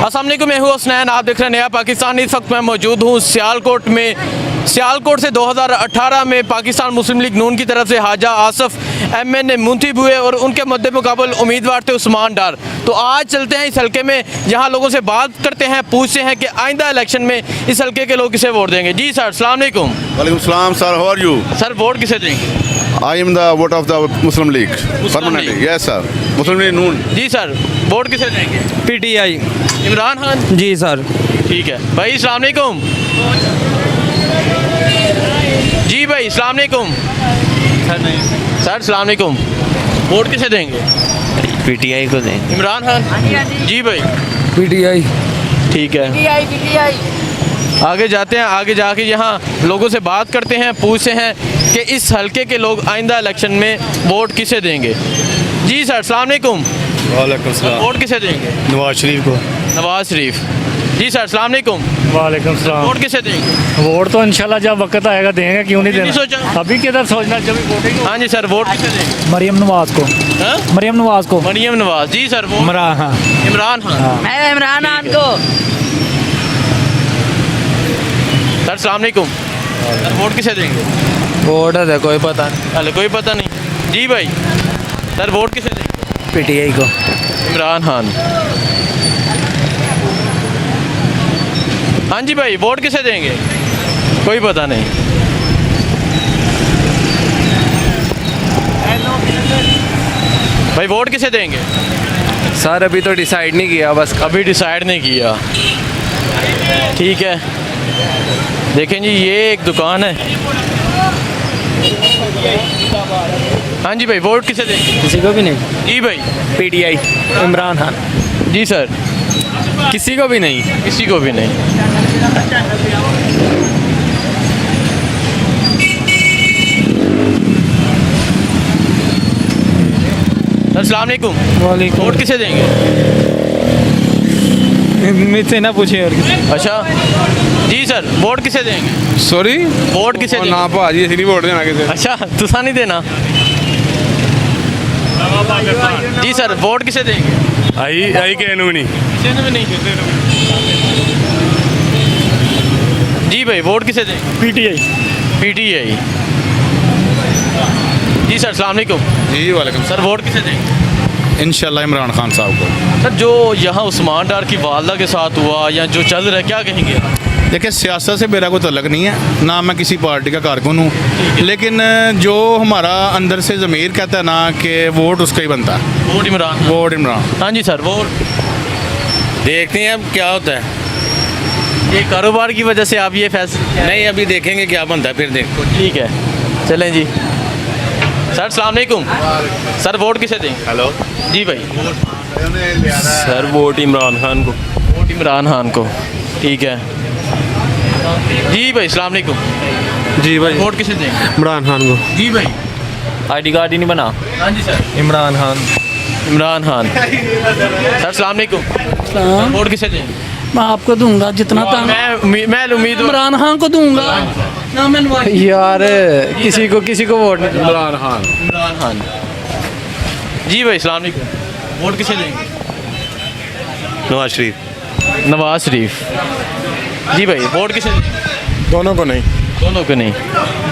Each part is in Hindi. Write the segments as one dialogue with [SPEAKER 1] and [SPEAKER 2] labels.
[SPEAKER 1] अस्सलाम वालेकुम, मैं हूँ हसनैन, आप देख रहे हैं नया पाकिस्तान। इस वक्त मैं मौजूद हूँ सियालकोट में। सियालकोट से 2018 में पाकिस्तान मुस्लिम लीग नून की तरफ से हाजा आसफ एमएन मुंतखब हुए और उनके मद्दे मुकाबल उम्मीदवार थे उस्मान डार। तो आज चलते हैं इस हल्के में, जहाँ लोगों से बात करते हैं, पूछते हैं कि आइंदा इलेक्शन में इस हल्के के लोग किसे वोट देंगे। जी सर, अस्सलाम वालेकुम।
[SPEAKER 2] वालेकुम सलाम sir, how are you?
[SPEAKER 1] Sir vote किसे देंगे?
[SPEAKER 2] I am the vote of the Muslim League permanently. Yes sir, Muslim League Noon.
[SPEAKER 1] जी सर, वोट किसे देंगे?
[SPEAKER 3] पीटीआई।
[SPEAKER 1] इमरान खान।
[SPEAKER 3] जी सर।
[SPEAKER 1] ठीक है भाई, अस्सलाम वालेकुम। जी भाई, अस्सलाम वालेकुम। सर अस्सलाम वालेकुम, वोट किसे देंगे?
[SPEAKER 3] पीटीआई को दें।
[SPEAKER 1] इमरान खान। जी भाई,
[SPEAKER 3] पीटीआई।
[SPEAKER 1] ठीक है। आगे जाते हैं, आगे जाके यहाँ लोगों से बात करते हैं, पूछते हैं कि इस हल्के के लोग आइंदा इलेक्शन में वोट किसे देंगे। जी सर, अस्सलाम वालेकुम।
[SPEAKER 4] वालेकुम सलाम।
[SPEAKER 1] वोट किसे देंगे?
[SPEAKER 4] नवाज शरीफ को।
[SPEAKER 1] नवाज शरीफ। जी सर, अस्सलाम वालेकुम।
[SPEAKER 4] वालेकुम सलाम।
[SPEAKER 1] वोट किसे देंगे?
[SPEAKER 4] वोट तो इंशाल्लाह जब वक्त आएगा देंगे, क्यों नहीं
[SPEAKER 1] अभी नहीं
[SPEAKER 4] देना।
[SPEAKER 1] सोचा?
[SPEAKER 4] अभी किधर सोचना, जब वोटिंग।
[SPEAKER 1] हाँ जी सर, वोट किसे देंगे?
[SPEAKER 4] मरियम नवाज को।
[SPEAKER 1] हाँ?
[SPEAKER 4] मरियम नवाज को।
[SPEAKER 1] मरियम नवाज। जी सर, वो
[SPEAKER 4] इमरान खान।
[SPEAKER 1] इमरान खान।
[SPEAKER 5] मैं इमरान खान को।
[SPEAKER 1] सर अस्सलाम वालेकुम। सर वोट किसे देंगे?
[SPEAKER 3] वोट है कोई पता नहीं।
[SPEAKER 1] अरे कोई पता नहीं। जी भाई, सर वोट किसे देंगे?
[SPEAKER 3] पीटीआई को।
[SPEAKER 1] इमरान खान। हाँ जी भाई, वोट किसे देंगे? कोई पता नहीं। भाई वोट किसे देंगे?
[SPEAKER 3] सर अभी तो डिसाइड नहीं किया, बस
[SPEAKER 1] अभी डिसाइड नहीं किया। ठीक है, देखें जी, ये एक दुकान है। हाँ जी भाई, वोट किसे देंगे?
[SPEAKER 3] किसी को भी नहीं।
[SPEAKER 1] जी भाई।
[SPEAKER 3] पीटीआई। इमरान खान।
[SPEAKER 1] जी सर।
[SPEAKER 3] किसी को भी नहीं।
[SPEAKER 1] किसी को भी नहीं। अस्सलाम वालेकुम।
[SPEAKER 4] वालेकुम।
[SPEAKER 1] वोट किसे देंगे?
[SPEAKER 4] मुझसे ना पूछे और किसी।
[SPEAKER 1] अच्छा जी सर, वोट किसे देंगे?
[SPEAKER 6] सॉरी,
[SPEAKER 1] वोट किसे देंगे?
[SPEAKER 6] ना भाजी असं नहीं वोट देना किसी।
[SPEAKER 1] अच्छा, तुसा नहीं देना। जी सर, वोट किसे देंगे?
[SPEAKER 6] आई के नहीं।
[SPEAKER 1] किसी ने भी नहीं। जी भाई, वोट किसे देंगे?
[SPEAKER 4] पीटीआई।
[SPEAKER 1] पीटीआई। जी सर, अस्सलाम वालेकुम।
[SPEAKER 6] जी वालेकुम
[SPEAKER 1] सर वोट किसे देंगे?
[SPEAKER 6] इंशाल्लाह इमरान खान साहब को।
[SPEAKER 1] सर जो यहाँ उस्मान डार की वालदा के साथ हुआ या जो चल रहा है, क्या कहेंगे?
[SPEAKER 6] देखिए, सियासत से मेरा कोई तल्लक नहीं है, ना मैं किसी पार्टी का कारकुन हूँ, लेकिन जो हमारा अंदर से ज़मीर कहता है ना कि वोट उसका ही बनता है।
[SPEAKER 1] वोट इमरान।
[SPEAKER 6] वोट इमरान।
[SPEAKER 1] हाँ जी सर, वोट।
[SPEAKER 7] देखते हैं अब क्या होता है।
[SPEAKER 1] ये कारोबार की वजह से आप ये फैसला?
[SPEAKER 7] नहीं, अभी देखेंगे क्या बनता है, फिर देखो।
[SPEAKER 1] ठीक है, चलें जी। सर अस्सलाम वालेकुम। सर वोट किसे देंगे?
[SPEAKER 2] हेलो
[SPEAKER 1] जी भाई।
[SPEAKER 3] सर वोट इमरान खान को।
[SPEAKER 1] वोट इमरान खान को। ठीक है जी भाई, अस्सलाम वालेकुम।
[SPEAKER 3] जी भाई।
[SPEAKER 1] वोट किसे देंगे?
[SPEAKER 3] इमरान खान को।
[SPEAKER 1] जी भाई।
[SPEAKER 3] आईडी कार्ड ही नहीं बना।
[SPEAKER 1] हाँ जी सर।
[SPEAKER 3] इमरान खान।
[SPEAKER 1] इमरान खान। सर अस्सलाम वालेकुम। वोट किसे देंगे?
[SPEAKER 5] मैं आपको दूंगा जितना था।
[SPEAKER 1] मैं उम्मीद
[SPEAKER 5] इमरान खान को दूंगा ना, मैं नवाज।
[SPEAKER 3] यार किसी को वोट नहीं। इमरान खान।
[SPEAKER 1] इमरान खान। जी भाई, अस्सलाम वालेकुम। वोट किसे देंगे?
[SPEAKER 7] नवाज शरीफ।
[SPEAKER 1] नवाज शरीफ। जी भाई, वोट किसे देंगे?
[SPEAKER 6] दोनों को नहीं।
[SPEAKER 1] दोनों को नहीं।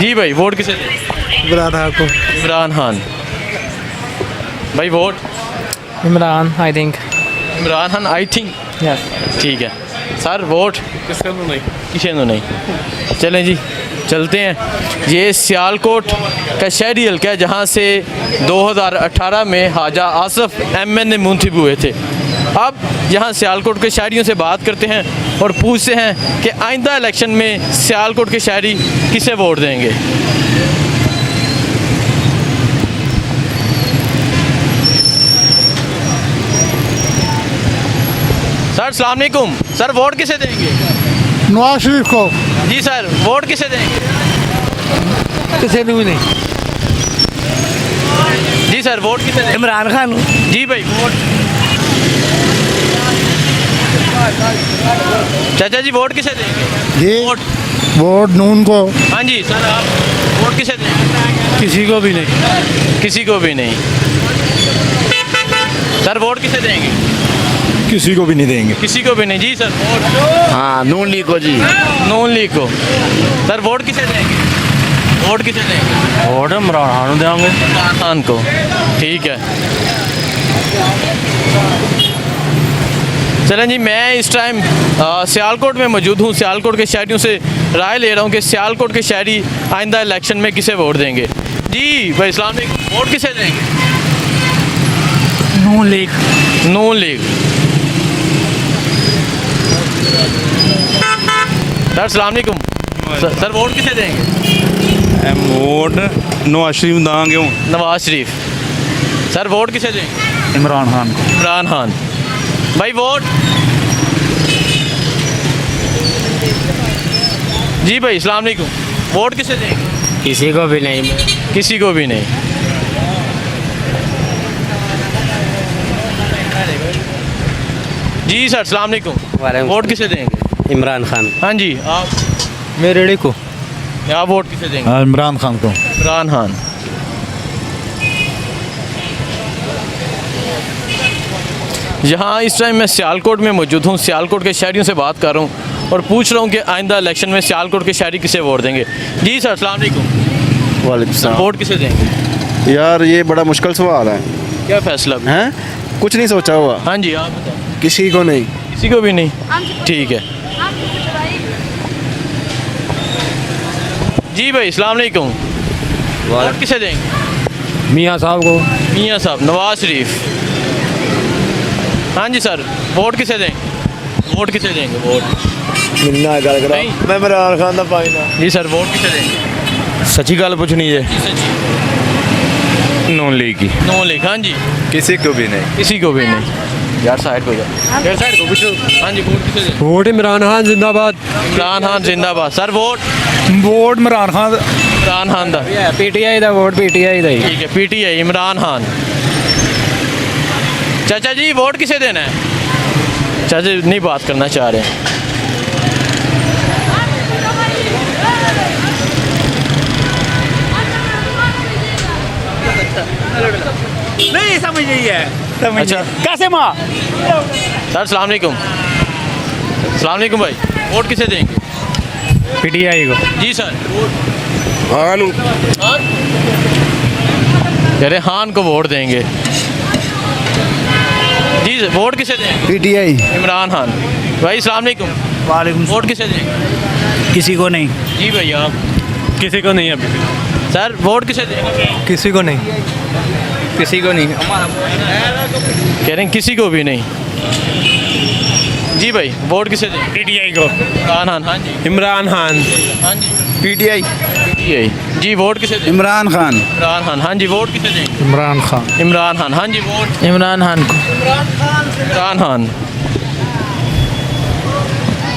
[SPEAKER 1] जी भाई, वोट किसे देंगे?
[SPEAKER 4] इमरान खान को।
[SPEAKER 1] इमरान खान। भाई vote?
[SPEAKER 4] Imran I think.
[SPEAKER 1] Imran Khan I think.
[SPEAKER 4] Yes.
[SPEAKER 1] ठीक है सर, वोट
[SPEAKER 6] किसका नहीं?
[SPEAKER 1] किसी ने नहीं। चलें जी, चलते हैं। ये सियालकोट का शहरी हल्का है, जहाँ से 2018 में हाजा आसफ एमएन मुंतखब हुए थे। अब यहाँ सियालकोट के शहरियों से बात करते हैं और पूछते हैं कि आइंदा इलेक्शन में सियालकोट के शहरी किसे वोट देंगे। सर अस्सलाम वालेकुम। सर वोट किसे देंगे?
[SPEAKER 4] नवाज शरीफ को।
[SPEAKER 1] जी सर, वोट किसे देंगे?
[SPEAKER 4] किसी ने भी नहीं।
[SPEAKER 1] जी सर, वोट किसे देंगे?
[SPEAKER 4] इमरान खान।
[SPEAKER 1] जी भाई, वोट? चाचा जी, वोट किसे देंगे?
[SPEAKER 4] जी
[SPEAKER 1] वोट?
[SPEAKER 4] वोट नून को।
[SPEAKER 1] हाँ जी सर, आप वोट किसे देंगे?
[SPEAKER 4] किसी को भी नहीं।
[SPEAKER 1] किसी को भी नहीं। सर वोट किसे देंगे?
[SPEAKER 3] किसी को भी नहीं देंगे।
[SPEAKER 1] किसी को भी नहीं। जी सर वोट
[SPEAKER 2] हाँ नून लीग को जी।
[SPEAKER 1] नून लीग को। सर वोट किसे देंगे? वोट किसे देंगे?
[SPEAKER 3] वोट इमरान खान देंगे।
[SPEAKER 1] इमरान खान को। ठीक है। चलें जी, मैं इस टाइम सियालकोट में मौजूद हूँ। सियालकोट के शहरियों से राय ले रहा हूँ कि सियालकोट के शहरी आइंदा इलेक्शन में किसे वोट देंगे। जी भाई अस्सलाम वालेकुम, वोट किसे देंगे?
[SPEAKER 5] नून लीग।
[SPEAKER 1] नून लीग। सर अस्सलाम वालेकुम। सर वोट किसे देंगे?
[SPEAKER 6] वोट नवाज शरीफ देंगे।
[SPEAKER 1] नवाज शरीफ। सर वोट किसे देंगे?
[SPEAKER 3] इमरान खान को।
[SPEAKER 1] इमरान खान। भाई वोट? जी भाई अस्सलाम वालेकुम, वोट किसे देंगे?
[SPEAKER 3] किसी को भी नहीं।
[SPEAKER 1] किसी को भी नहीं। जी सर अस्सलाम वालेकुम, वोट किसे देंगे?
[SPEAKER 3] इमरान खान।
[SPEAKER 1] हाँ जी आप?
[SPEAKER 3] मेरे को
[SPEAKER 1] आप वोट किसे देंगे?
[SPEAKER 3] इमरान खान को।
[SPEAKER 1] इमरान खान। यहाँ इस टाइम मैं सियालकोट में मौजूद हूँ। सियालकोट के शहरियों से बात कर रहा हूँ और पूछ रहा हूँ कि आइंदा इलेक्शन में सियालकोट के शहरी किसे वोट देंगे। जी सर अस्सलाम वालेकुम,
[SPEAKER 2] वालेकुम
[SPEAKER 1] वोट किसे देंगे?
[SPEAKER 2] यार ये बड़ा मुश्किल सवाल है।
[SPEAKER 1] क्या फैसला भी?
[SPEAKER 2] हैं कुछ नहीं सोचा हुआ।
[SPEAKER 1] हाँ जी आप बताएं।
[SPEAKER 2] किसी को नहीं।
[SPEAKER 1] किसी को भी नहीं। ठीक है। जी भाई अस्सलाम वालेकुम, वोट किसे देंगे?
[SPEAKER 3] मियाँ साहब को।
[SPEAKER 1] मियाँ साहब। नवाज शरीफ। हाँ जी सर वोट किसे देंगे? वोट किसे देंगे? वोट
[SPEAKER 3] मिलना गल करा
[SPEAKER 1] नहीं।
[SPEAKER 3] मैं इमरान खान का पाई ना।
[SPEAKER 1] जी सर वोट किसे देंगे?
[SPEAKER 3] सच्ची गल पूछनी है।
[SPEAKER 1] जी सच्ची।
[SPEAKER 3] नून लीग की।
[SPEAKER 1] नौ लिख। हाँ जी
[SPEAKER 3] किसी को भी नहीं।
[SPEAKER 1] किसी को भी नहीं। यार साइड को जाओ। यार साइड को पूछो। हाँ जी वोट किसे देंगे?
[SPEAKER 3] वोट इमरान खान जिंदाबाद।
[SPEAKER 1] इमरान खान जिंदाबाद। Sir vote?
[SPEAKER 3] Vote Imran Khan.
[SPEAKER 1] Imran Khan दा।
[SPEAKER 3] पीटीआई का वोट पीटीआई का ही।
[SPEAKER 1] ठीक है पीटीआई इमरान खान। चाचा जी वोट किसे देना है? चाचा जी नहीं बात करना चाह रहे हैं।
[SPEAKER 5] नहीं समझ नहीं है।
[SPEAKER 1] अच्छा
[SPEAKER 5] कैसे माँ?
[SPEAKER 1] सर अस्सलाम वालेकुम। अस्सलाम वालेकुम भाई, वोट किसे देंगे?
[SPEAKER 3] पीटीआई को।
[SPEAKER 1] जी सर।
[SPEAKER 2] हाँ
[SPEAKER 1] कह रहे खान को वोट देंगे। जी सर वोट किसे देंगे?
[SPEAKER 3] पीटीआई।
[SPEAKER 1] इमरान खान। भाई अस्सलाम वालेकुम,
[SPEAKER 3] वालेकुम।
[SPEAKER 1] वोट किसे देंगे?
[SPEAKER 3] किसी को नहीं।
[SPEAKER 1] जी भैया आप?
[SPEAKER 3] किसी को नहीं अभी।
[SPEAKER 1] सर वोट किसे देंगे?
[SPEAKER 3] किसी को नहीं। किसी को नहीं।
[SPEAKER 1] कह रहे हैं किसी को भी नहीं। जी भाई वोट किसे देंगे?
[SPEAKER 3] पीटीआई को।
[SPEAKER 1] इमरान खान। हाँ जी।
[SPEAKER 3] इमरान खान।
[SPEAKER 1] हाँ जी
[SPEAKER 3] पीटीआई।
[SPEAKER 1] पीटीआई। जी वोट किसे देंगे?
[SPEAKER 3] इमरान खान।
[SPEAKER 1] इमरान खान। हाँ जी वोट किसे देंगे?
[SPEAKER 3] इमरान खान।
[SPEAKER 1] इमरान खान। हाँ जी वोट?
[SPEAKER 3] इमरान खान को।
[SPEAKER 1] इमरान खान।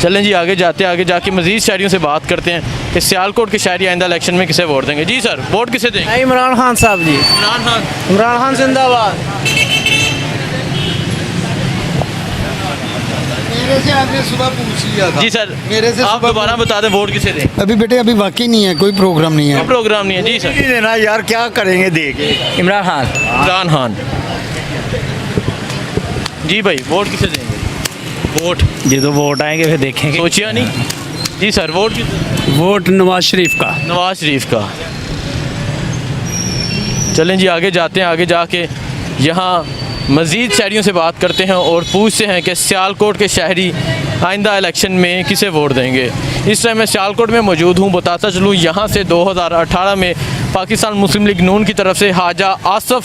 [SPEAKER 1] चलें जी आगे जाते हैं, आगे जाके मज़ीद शहरियों से बात करते हैं कि सियालकोट के शहरी आइंदा इलेक्शन में किसे वोट देंगे। जी सर वोट किसे देंगे?
[SPEAKER 3] इमरान खान साहब जी।
[SPEAKER 1] इमरान खान।
[SPEAKER 3] इमरान खान जिंदाबाद।
[SPEAKER 8] मेरे से आपने सुबह पूछ लिया था।
[SPEAKER 1] जी सर
[SPEAKER 8] मेरे से
[SPEAKER 1] आप
[SPEAKER 8] सुबह
[SPEAKER 1] दोबारा बता दें वोट किसे दें?
[SPEAKER 8] अभी बेटे अभी बाकी नहीं है, कोई प्रोग्राम नहीं है।
[SPEAKER 1] प्रोग्राम नहीं है। जी सर।
[SPEAKER 3] देना यार क्या करेंगे दे के। इमरान खान।
[SPEAKER 1] इमरान खान। जी भाई वोट किसे देंगे? वोट
[SPEAKER 3] जो वोट आएंगे फिर देखेंगे।
[SPEAKER 1] सोचिया नहीं। जी सर वोट किसे?
[SPEAKER 3] वोट नवाज शरीफ का।
[SPEAKER 1] नवाज शरीफ का। चलें जी आगे जाते हैं, आगे जाके यहाँ मज़ीद शहरियों से बात करते हैं और पूछते हैं कि सियालकोट के शहरी आइंदा इलेक्शन में किसे वोट देंगे। इस टाइम मैं सियालकोट में मौजूद हूँ। बताता चलूँ यहाँ से 2018 में पाकिस्तान मुस्लिम लीग नून की तरफ से हाजा आसफ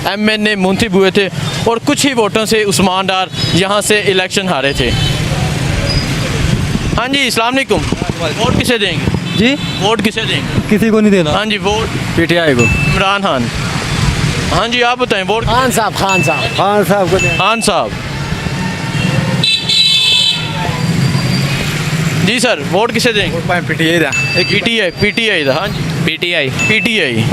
[SPEAKER 1] MNA मुंतखब हुए थे और कुछ ही वोटों से उस्मान डार यहाँ से इलेक्शन हारे थे। हाँ जी अस्सलाम वालेकुम, वोट किसे देंगे?
[SPEAKER 3] जी
[SPEAKER 1] वोट किसे देंगे?
[SPEAKER 3] किसी को नहीं देना।
[SPEAKER 1] हाँ जी वोट?
[SPEAKER 3] पीटीआई को।
[SPEAKER 1] इमरान खान। हाँ जी आप बताएं वोट?
[SPEAKER 3] खान साहब। खान साहब। खान साहब को देना।
[SPEAKER 1] खान साहब। जी सर वोट किसे देंगे?
[SPEAKER 3] पीटीआई दा।
[SPEAKER 1] पीटीआई। पीटीआई दा। हाँ जी
[SPEAKER 3] पीटीआई।
[SPEAKER 1] पीटीआई।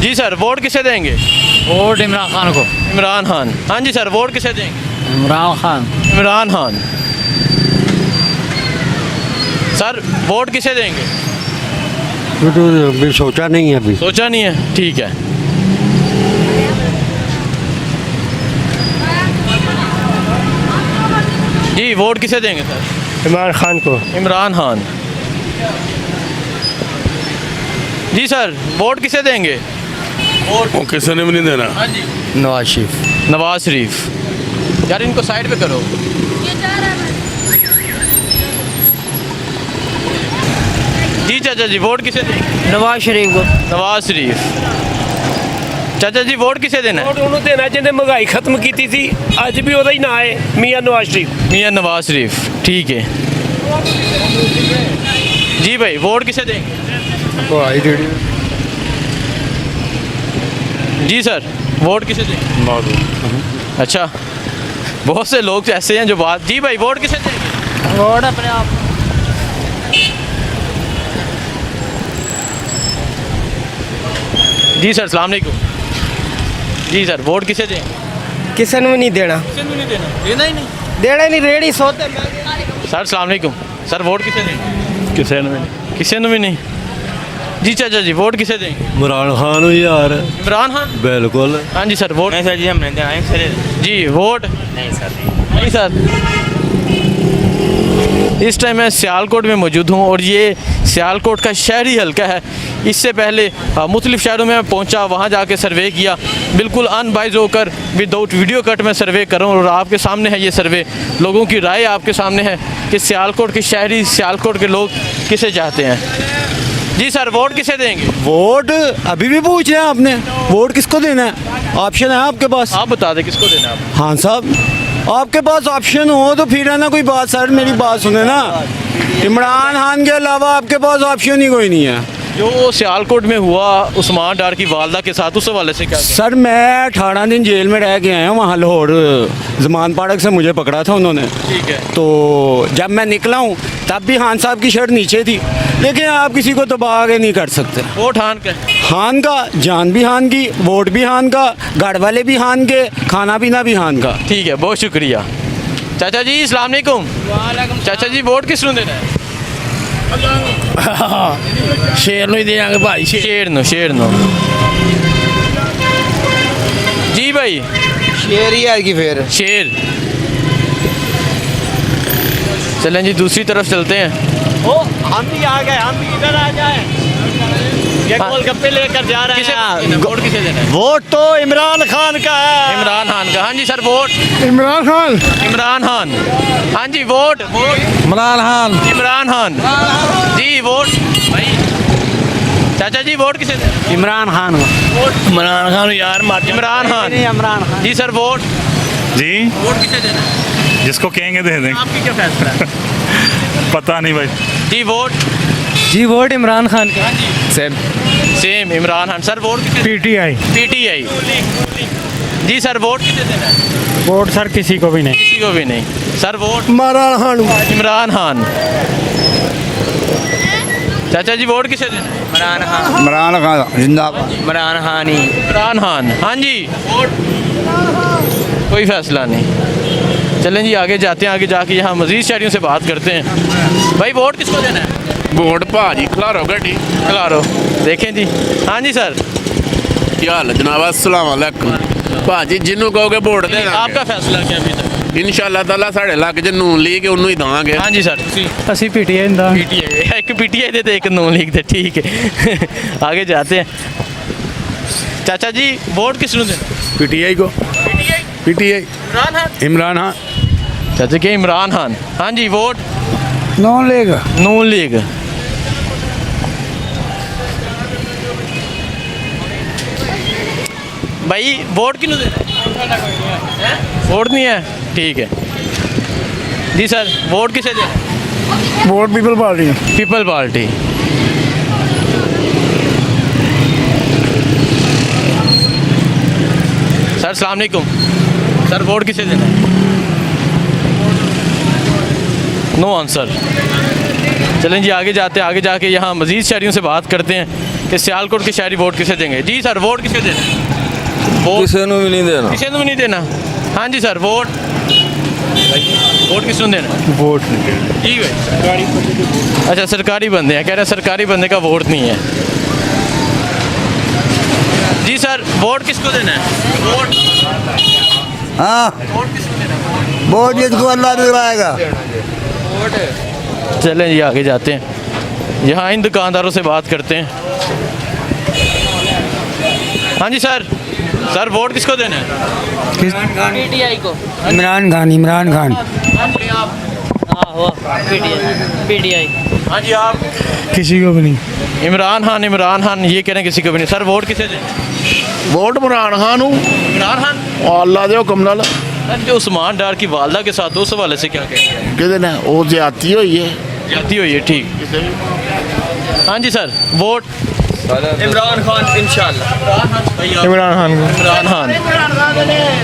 [SPEAKER 1] जी सर वोट किसे देंगे?
[SPEAKER 3] वोट इमरान खान को।
[SPEAKER 1] इमरान खान। हाँ जी सर वोट किसे देंगे?
[SPEAKER 3] इमरान खान।
[SPEAKER 1] इमरान खान। सर वोट किसे देंगे?
[SPEAKER 8] तो अभी सोचा नहीं है अभी।
[SPEAKER 1] सोचा नहीं है, ठीक है। जी वोट किसे देंगे सर?
[SPEAKER 3] इमरान खान को।
[SPEAKER 1] इमरान खान। जी सर वोट किसे देंगे?
[SPEAKER 6] वो किसी ने भी नहीं देना।
[SPEAKER 1] हाँ जी
[SPEAKER 3] नवाज शरीफ।
[SPEAKER 1] नवाज शरीफ। यार इनको साइड पे करो। जी चाचा जी वोट किसे देंगे?
[SPEAKER 3] नवाज शरीफ को।
[SPEAKER 1] नवाज शरीफ। चाचा जी वोट किसे देना है?
[SPEAKER 9] ਵੋਟ ਉਹਨੂੰ ਦੇਣਾ ਜਿਹਨੇ ਮਹਿੰਗਾਈ ਖਤਮ ਕੀਤੀ ਸੀ ਅੱਜ ਵੀ ਉਹਦਾ ਹੀ ਨਾਂ ਹੈ ਮੀਆਂ ਨਵਾਜ਼ ਸ਼ਰੀਫ।
[SPEAKER 1] मियाँ नवाज शरीफ, ठीक है। जी भाई वोट किसे देंगे? जी सर वोट किसे देंगे? अच्छा बहुत से लोग ऐसे हैं जो बात। जी भाई वोट किसे देंगे?
[SPEAKER 3] वोट अपने आप।
[SPEAKER 1] जी सर सलाम अलैकुम। जी सर वोट किसे देंगे?
[SPEAKER 3] किसी ने भी नहीं देना।
[SPEAKER 1] किसे नहीं देना? देना ही नहीं।
[SPEAKER 3] देना नहीं, रेडी सोते।
[SPEAKER 1] सर सलाम अलैकुम। सर वोट किसे देंगे?
[SPEAKER 6] किसी ने भी
[SPEAKER 1] किसे ने भी नहीं। जी चाचा जी वोट किसे देंगे?
[SPEAKER 8] इमरान खान हो यार।
[SPEAKER 1] इमरान खान।
[SPEAKER 8] बिल्कुल।
[SPEAKER 1] हाँ जी सर वोट।
[SPEAKER 9] ਨਹੀਂ ਸਰ ਜੀ ਹਮਨੇ ਦੇਣਾ ਹੈ ਸਰ।
[SPEAKER 1] जी वोट
[SPEAKER 9] ਨਹੀਂ सर।
[SPEAKER 1] नहीं सर। इस टाइम मैं सियालकोट में मौजूद हूँ और ये सियालकोट का शहरी हल्का है। इससे पहले मुख्तलिफ़ शहरों में पहुँचा, वहाँ जाके सर्वे किया, बिल्कुल अनबाइज होकर विदाउट वीडियो कट में सर्वे कर रहा हूँ और आपके सामने है ये सर्वे। लोगों की राय आपके सामने है कि सियालकोट के शहरी, सियालकोट के लोग किसे चाहते हैं। जी सर वोट किसे देंगे?
[SPEAKER 8] वोट अभी भी पूछ रहे हैं आपने, वोट किसको देना है? ऑप्शन है आपके पास।
[SPEAKER 1] आप बता दें किसको देना है आप।
[SPEAKER 8] हाँ साहब, आपके पास ऑप्शन हो तो फिर है ना कोई बात। सर मेरी बात सुने ना, इमरान खान के अलावा आपके पास ऑप्शन ही कोई नहीं है।
[SPEAKER 1] जो सियालकोट में हुआ उस्मान डार की वालदा के साथ, उस हवाले से क्या?
[SPEAKER 8] सर मैं 18 दिन जेल में रह के आया हूँ वहाँ लाहौर। जमान पाड़क से मुझे पकड़ा था उन्होंने।
[SPEAKER 1] ठीक है।
[SPEAKER 8] तो जब मैं निकला हूँ तब भी खान साहब की शर्ट नीचे थी, लेकिन आप किसी को दबा के नहीं कर सकते।
[SPEAKER 1] वोट हान का।
[SPEAKER 8] खान का, जान भी खान की, वोट भी खान का, घर वाले भी खान के, खाना पीना भी खान का।
[SPEAKER 1] ठीक है बहुत शुक्रिया। चाचा जी अस्सलाम वालेकुम। चाचा जी वोट किस ਨੂੰ देना है?
[SPEAKER 9] ਸ਼ੇਰ ਨੂੰ ਹੀ ਦੇਾਂਗੇ ਭਾਈ
[SPEAKER 1] शेर नो। जी भाई
[SPEAKER 3] शेर ही आएगी फिर।
[SPEAKER 1] शेर। चलें जी दूसरी तरफ चलते हैं।
[SPEAKER 9] ओ हम भी आ गए, हम भी इधर आ जाए। ये गोलगप्पे लेकर जा रहे हैं।
[SPEAKER 1] वोट किसे देना है?
[SPEAKER 8] वोट तो इमरान खान का है।
[SPEAKER 1] इमरान खान का। हाँ जी सर वोट
[SPEAKER 4] इमरान खान।
[SPEAKER 1] इमरान खान। हाँ जी वोट
[SPEAKER 8] इमरान खान।
[SPEAKER 1] इमरान खान। जी वोट भाई। चाचा जी वोट किसे देना?
[SPEAKER 8] इमरान खान।
[SPEAKER 9] इमरान खान यार मार।
[SPEAKER 1] इमरान खान।
[SPEAKER 8] इमरान खान।
[SPEAKER 1] जी सर वोट।
[SPEAKER 10] जी
[SPEAKER 1] वोट किसे देना है?
[SPEAKER 10] जिसको कहेंगे दे देंगे।
[SPEAKER 1] आपकी क्या फैसला है?
[SPEAKER 10] पता नहीं भाई।
[SPEAKER 1] जी वोट।
[SPEAKER 3] जी वोट इमरान खान का।
[SPEAKER 1] Same Imran Khan. Sir vote किसे?
[SPEAKER 3] पीटीआई।
[SPEAKER 1] पीटीआई। जी सर वोट किसे देना है?
[SPEAKER 3] वोट सर किसी को भी नहीं।
[SPEAKER 1] किसी को भी नहीं। Sir vote
[SPEAKER 8] Imran Khan.
[SPEAKER 1] इमरान खान। चाचा जी वोट किसे देना है?
[SPEAKER 9] इमरान खान।
[SPEAKER 2] इमरान खान जिंदाबाद।
[SPEAKER 9] इमरान खान ही।
[SPEAKER 1] इमरान खान। हाँ जी वोट कोई फैसला नहीं। चलें जी आगे जाते हैं, आगे जाके यहाँ मज़ीद शहरियों से बात करते हैं। भाई वोट किसको देना है?
[SPEAKER 6] वोट भाजी खिलारो गड्डी।
[SPEAKER 1] खिलारो। देखें जी। हाँ जी सर
[SPEAKER 6] क्या हाल है जनाब? अस्सलाम वालेकुम भाजी, जिन्हों कहोगे वोट दे
[SPEAKER 1] आपका फैसला क्या अभी तक?
[SPEAKER 6] इंशाअल्लाह ताला साढ़े इलाके च नून लीग उन्होंने ही देंगे।
[SPEAKER 1] हाँ जी सर
[SPEAKER 3] ਅਸੀਂ ਪੀਟੀਆਈ ਦਾ।
[SPEAKER 1] पीटीआई। एक पीटीआई देते एक नून लीग दे। ठीक है आगे जाते हैं। चाचा जी वोट किस ਨੂੰ देना?
[SPEAKER 6] पीटीआई को। पीटीआई
[SPEAKER 1] इमरान खान।
[SPEAKER 6] इमरान खान।
[SPEAKER 1] चाचा के इमरान खान। हाँ जी वोट
[SPEAKER 4] नॉन लीग।
[SPEAKER 1] नून लीग। भाई वोट किन्हों देना है? वोट नहीं है, ठीक है जी सर। वोट किसे देना है?
[SPEAKER 4] वोट पीपल पार्टी।
[SPEAKER 1] पीपल पार्टी। सर अस्सलाम वालेकुम। सर वोट किसे देना है? No answer. चलें जी आगे जाते हैं, आगे जाके यहाँ मज़ीद शहरियों से बात करते हैं कि सियालकोट के शहरी वोट किसे देंगे। जी सर वोट किसे देना है? वोट
[SPEAKER 8] किसी को भी नहीं देना।
[SPEAKER 1] किसी को भी नहीं देना। हाँ जी सर वोट वोट किसको देना है?
[SPEAKER 3] वोट
[SPEAKER 1] जी भाई अच्छा सरकारी बंदे हैं, कह रहे हैं सरकारी बंदे का वोट नहीं है। जी सर वोट किसको देना है? वोट
[SPEAKER 8] हाँ
[SPEAKER 1] वोट किसको देना है?
[SPEAKER 8] वोट जिसको अल्लाह दिलवाएगा।
[SPEAKER 1] चलें जी आगे जाते हैं, यहाँ इन दुकानदारों से बात करते हैं। हाँ जी सर वोट किसको देना है?
[SPEAKER 9] पीटीआई को।
[SPEAKER 4] इमरान खान इमरान खान
[SPEAKER 9] हाँ वो पीटीआई।
[SPEAKER 1] हाँ जी आप?
[SPEAKER 4] किसी को भी नहीं।
[SPEAKER 1] इमरान खान ये कह रहे हैं किसी को भी नहीं। सर वोट किसे दें?
[SPEAKER 2] वोट इमरान खान हूँ
[SPEAKER 1] इमरान खान।
[SPEAKER 2] अल्लाह दे हुक्म नाल
[SPEAKER 1] सर जो उस्मान डार की वालदा के साथ उस हवाले से क्या कहेंगे?
[SPEAKER 2] किहदे ने वो ज्यादती हुई है
[SPEAKER 1] जाती हुई है ठीक। हाँ जी सर वोट
[SPEAKER 9] इमरान खान इंशाल्लाह।
[SPEAKER 3] इमरान खान
[SPEAKER 1] इमरान खान।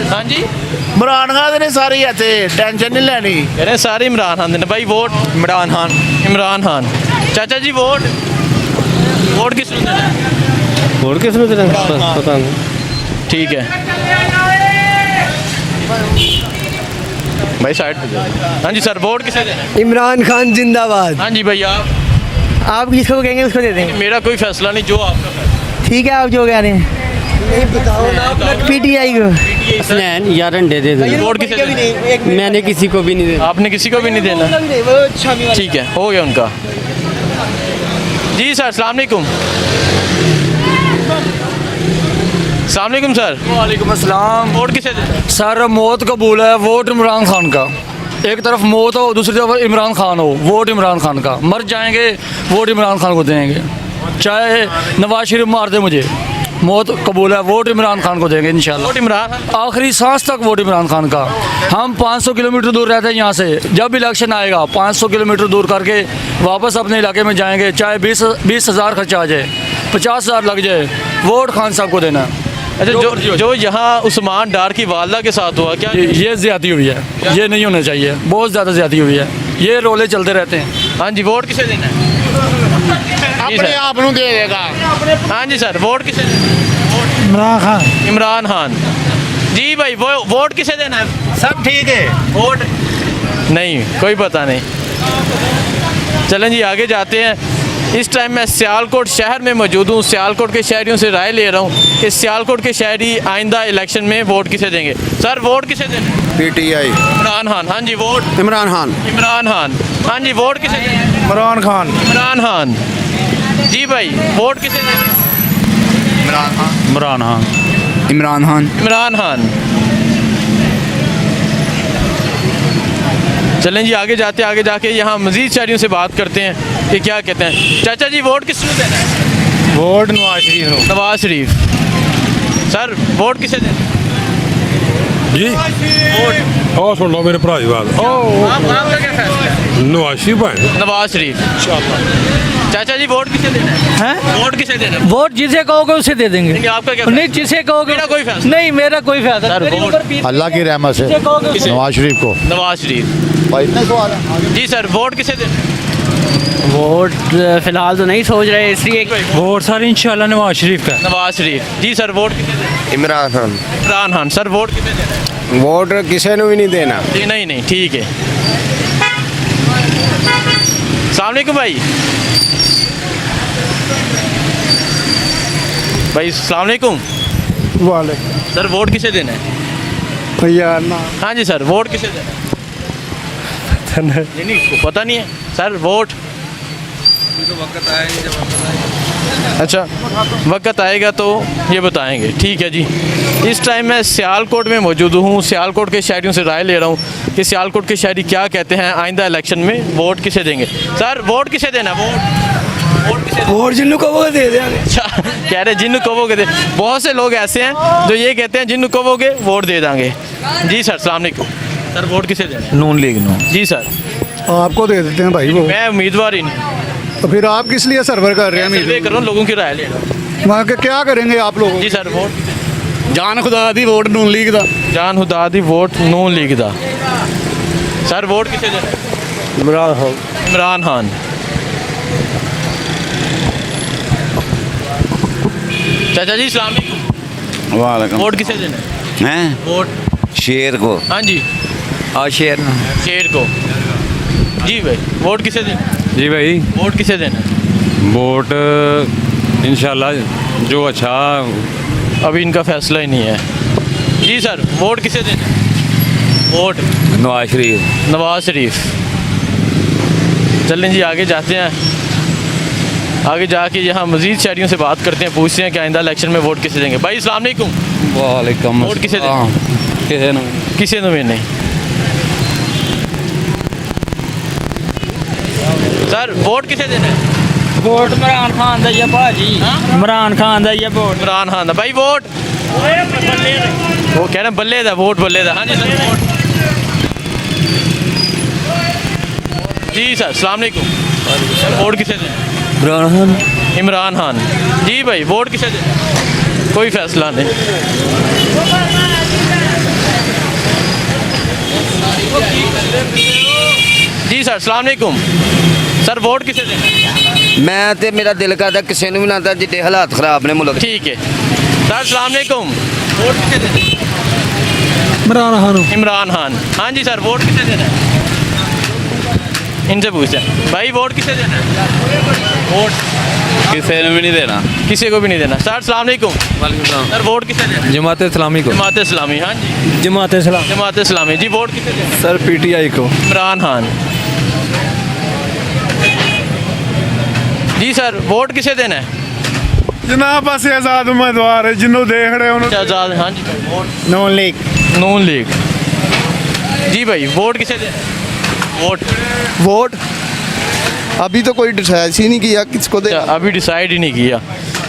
[SPEAKER 1] हाँ जी
[SPEAKER 2] इमरान खान ने सारी इत्थे टेंशन नहीं लैनी
[SPEAKER 1] कह रहे हैं सारे इमरान खान देने भाई। वोट
[SPEAKER 3] इमरान खान
[SPEAKER 1] इमरान खान। चाचा जी वोट किसको देना है?
[SPEAKER 3] वोट किस में पता नहीं।
[SPEAKER 1] ठीक है भाई साइड पे जाओ। हाँ जी सर वोट किसे देना है?
[SPEAKER 4] इमरान खान जिंदाबाद।
[SPEAKER 1] हाँ जी भैया
[SPEAKER 4] आप किसको कहेंगे उसको दे देंगे।
[SPEAKER 1] मेरा कोई फैसला नहीं, जो आपका फैसला।
[SPEAKER 4] ठीक है आप जो कह रहे हैं। पीटीआई को।
[SPEAKER 3] हसनैन या रंडे दे दें।
[SPEAKER 1] वोट किसे देना है?
[SPEAKER 3] मैंने किसी को भी नहीं देना।
[SPEAKER 1] आपने किसी को भी नहीं देना? ठीक है हो गया उनका। जी सर अस्सलाम वालेकुम। अस्सलाम वालेकुम सर।
[SPEAKER 3] वालेकुम अस्सलाम।
[SPEAKER 1] वोट किसे देना?
[SPEAKER 3] सर मौत कबूल है, वोट इमरान खान का। एक तरफ मौत हो दूसरी तरफ इमरान खान हो, वोट इमरान खान का। मर जाएंगे वोट इमरान खान को देंगे, चाहे नवाज शरीफ मार दे मुझे। मौत कबूल है, वोट इमरान खान को देंगे इंशाल्लाह।
[SPEAKER 1] वोट इमरान खान।
[SPEAKER 3] आखिरी सांस तक वोट इमरान खान का। हम 500 किलोमीटर दूर रहते हैं यहाँ से। जब इलेक्शन आएगा 500 किलोमीटर दूर करके वापस अपने इलाके में जाएंगे, चाहे 20,000 खर्चा आ जाए, 50,000 लग जाए, वोट खान साहब को देना है।
[SPEAKER 1] अच्छा जो यहाँ उस्मान डार की वालदा के साथ हुआ क्या?
[SPEAKER 3] ये ज्यादती हुई है, ये नहीं होना चाहिए, बहुत ज़्यादा ज्यादती हुई है, ये रोले चलते रहते हैं।
[SPEAKER 1] हाँ जी वोट किसे देना है?
[SPEAKER 2] अपने आप नूं दे देगा।
[SPEAKER 1] हाँ जी सर वोट किसे देना है?
[SPEAKER 4] इमरान खान।
[SPEAKER 1] इमरान खान। जी भाई वो वोट किसे देना है?
[SPEAKER 5] सब ठीक है।
[SPEAKER 1] वोट नहीं कोई पता नहीं। चलें जी आगे जाते हैं। इस टाइम मैं सियालकोट शहर में मौजूद हूँ। सियालकोट के शहरियों से राय ले रहा हूँ कि सियालकोट के शहरी आइंदा इलेक्शन में वोट किसे देंगे। सर वोट किसे देंगे?
[SPEAKER 8] पीटीआई
[SPEAKER 1] इमरान खान। हाँ जी वोट
[SPEAKER 8] इमरान खान।
[SPEAKER 1] इमरान खान। हाँ जी वोट किसे देंगे?
[SPEAKER 4] इमरान खान।
[SPEAKER 1] इमरान खान। जी भाई वोट किसे देंगे?
[SPEAKER 3] इमरान खान।
[SPEAKER 8] इमरान खान।
[SPEAKER 1] इमरान खान। चलें जी आगे जाते आगे जाके यहाँ मज़ीद शहरियों से बात करते हैं कि क्या कहते हैं। चाचा जी वोट किसको देना है?
[SPEAKER 3] Vote Nawaz Sharif.
[SPEAKER 1] Nawaz Sharif. Sir vote किसे देना है?
[SPEAKER 10] जी
[SPEAKER 1] वोट
[SPEAKER 10] और सुन लो मेरे भरा की बात
[SPEAKER 1] आपका क्या फैसला है?
[SPEAKER 10] नवाज शरीफ है।
[SPEAKER 1] नवाज शरीफ। चाचा जी वोट किसे देना है? वोट किसे देना है?
[SPEAKER 3] वोट जिसे कहोगे उसे दे देंगे।
[SPEAKER 1] नहीं, आपका क्या
[SPEAKER 3] नहीं जिसे कहोगे।
[SPEAKER 1] मेरा कोई फैसला
[SPEAKER 3] नहीं मेरा कोई फैसला।
[SPEAKER 1] सर,
[SPEAKER 3] मेरी
[SPEAKER 1] वोट-
[SPEAKER 3] उम्र 20
[SPEAKER 8] अल्लाह की रहमत से
[SPEAKER 3] जिसे कहोगे उसे।
[SPEAKER 8] नवाज शरीफ को।
[SPEAKER 1] नवाज शरीफ।
[SPEAKER 8] भाई इतने सवाल है।
[SPEAKER 1] जी सर वोट किसे देना है?
[SPEAKER 9] वोट फिलहाल तो नहीं सोच रहे, इसलिए
[SPEAKER 3] वोट सर इंशाल्लाह नवाज शरीफ का।
[SPEAKER 1] नवाज शरीफ। जी सर वोट किसे देना है?
[SPEAKER 8] इमरान खान।
[SPEAKER 1] इमरान खान। सर वोट किसे देना है?
[SPEAKER 8] वोट किसी ने भी नहीं देना।
[SPEAKER 1] जी नहीं ठीक है। अस्सलाम वालेकुम भाई। भाई अस्सलाम वालेकुम।
[SPEAKER 4] वाले
[SPEAKER 1] सर वोट किसे देना है?
[SPEAKER 4] भैया ना
[SPEAKER 1] हाँ जी सर वोट किसे देना है? नहीं पता नहीं है सर वोट। अच्छा वक्त आएगा तो ये बताएंगे। ठीक है जी। इस टाइम मैं सियालकोट में मौजूद हूँ। सियालकोट के शहरियों से राय ले रहा हूँ कि सियालकोट के शहरी क्या कहते हैं आइंदा इलेक्शन में वोट किसे देंगे। सर वोट किसे देना? वोट किसे देना?
[SPEAKER 4] वोट जिन्नू कहोगे दे देंगे।
[SPEAKER 1] अच्छा कह रहे जिन्नू कहोगे दे। बहुत से लोग ऐसे हैं जो ये कहते हैं जिन्नू कहोगे वोट दे देंगे। जी सर अस्सलाम वालेकुम। सर वोट किसे देना?
[SPEAKER 8] नून लीग नू।
[SPEAKER 1] जी सर
[SPEAKER 4] आपको दे देते हैं भाई वो।
[SPEAKER 1] मैं उम्मीदवार ही नहीं
[SPEAKER 4] तो फिर आप किस लिए सर्वर कर रहे
[SPEAKER 1] सर्वे
[SPEAKER 4] हैं?
[SPEAKER 1] कर रहा हूँ, लोगों की राय ले रहा हूँ।
[SPEAKER 4] वहाँ के क्या करेंगे आप लोग?
[SPEAKER 1] जी सर वोट
[SPEAKER 8] जान खुदा दी वोट नून लीग दा।
[SPEAKER 1] जान खुदा दी वोट नून लीग दा। सर वोट किसे देना?
[SPEAKER 3] इमरान खान।
[SPEAKER 1] इमरान खान। चाचा जी सलाम अलैकुम।
[SPEAKER 8] वालेकुम।
[SPEAKER 1] वोट किसे देना है?
[SPEAKER 8] हैं
[SPEAKER 1] वोट
[SPEAKER 8] शेर को।
[SPEAKER 1] हाँ जी
[SPEAKER 8] और शेर
[SPEAKER 1] शेर को। जी भाई, वोट किसे दें?
[SPEAKER 10] जी भाई,
[SPEAKER 1] वोट किसे देना?
[SPEAKER 10] वोट इंशाल्लाह जो अच्छा।
[SPEAKER 1] अभी इनका फैसला ही नहीं है। जी सर, वोट किसे देना? वोट
[SPEAKER 8] नवाज शरीफ।
[SPEAKER 1] नवाज शरीफ। चलें जी, आगे जाते हैं। आगे जाके यहाँ मज़ीद शहरियों से बात करते हैं, पूछते हैं कि आइंदा इलेक्शन में वोट किसे देंगे। भाई अस्सलाम वालेकुम।
[SPEAKER 8] वालेकुम
[SPEAKER 1] वोट किसे दें? किसे तो नहीं। सर वोट किसे देना है?
[SPEAKER 9] वोट इमरान खान दा ही भाजी, इमरान खान दा ही वोट।
[SPEAKER 1] इमरान खान दा। भाई वोट वो कह रहे हैं बल्ले दा, वोट बल्ले दा। हाँ जी सर, वोट। जी सर, अस्सलाम वालेकुम। वोट किसे दें?
[SPEAKER 8] इमरान खान।
[SPEAKER 1] इमरान खान। जी भाई, वोट किसे दें? कोई फैसला नहीं। जी सर, अस्सलाम वालेकुम। सर वोट किसे दें?
[SPEAKER 8] मैं ते मेरा दिल करदा किसी ਨੂੰ ਵੀ ਨਾ ਤਾਂ ਜਿੱਡੇ ਹਾਲਾਤ ਖਰਾਬ ਨੇ ਮੁਲਕ
[SPEAKER 1] ठीक है सर, अस्सलाम वालेकुम। वोट किसे दें?
[SPEAKER 4] इमरान खान।
[SPEAKER 1] इमरान खान। हाँ जी सर, वोट किसे देना है? इनसे पूछते हैं। भाई वोट किसे देना है? वोट
[SPEAKER 8] ਕਿਸੇ ਨੂੰ ਵੀ ਨਹੀਂ ਦੇਣਾ।
[SPEAKER 1] किसी को भी नहीं देना। सर अस्सलाम वालेकुम। सर वोट किसे देना?
[SPEAKER 8] जमात इस्लामी को।
[SPEAKER 1] जमात इस्लामी। हाँ जी,
[SPEAKER 8] जमात इस्लाम।
[SPEAKER 1] जमात इस्लामी। जी वोट किसे देना?
[SPEAKER 8] सर पीटीआई को।
[SPEAKER 1] इमरान खान। जी सर, वोट किसे देना है?
[SPEAKER 6] ਜਨਾਬ ਪਾਸੇ ਆਜ਼ਾਦ ਉਮੀਦਵਾਰ ਜਿੰਨੂੰ ਦੇਖ ਰਹੇ ਉਹਨੂੰ
[SPEAKER 1] आजाद। हाँ जी, वोट
[SPEAKER 6] ਨੌਨ ਲੀਗ।
[SPEAKER 1] नून लीग। जी भाई, वोट किसे देना? वोट
[SPEAKER 2] वोट अभी तो कोई डिसाइड ही नहीं किया किसको दे।
[SPEAKER 1] अभी डिसाइड ही नहीं किया।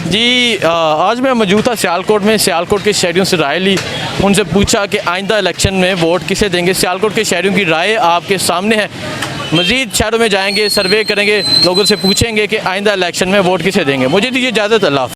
[SPEAKER 1] जी आज मैं मौजूद था सियालकोट में। सियालकोट के शहरियों से राय ली, उनसे पूछा कि आइंदा इलेक्शन में वोट किसे देंगे। सियालकोट के शहरियों की राय आपके सामने है। मज़ीद शहरों में जाएंगे, सर्वे करेंगे, लोगों से पूछेंगे कि आइंदा इलेक्शन में वोट किसे देंगे। मुझे दीजिए इजाज़त। अल्लाह हाफ़िज़।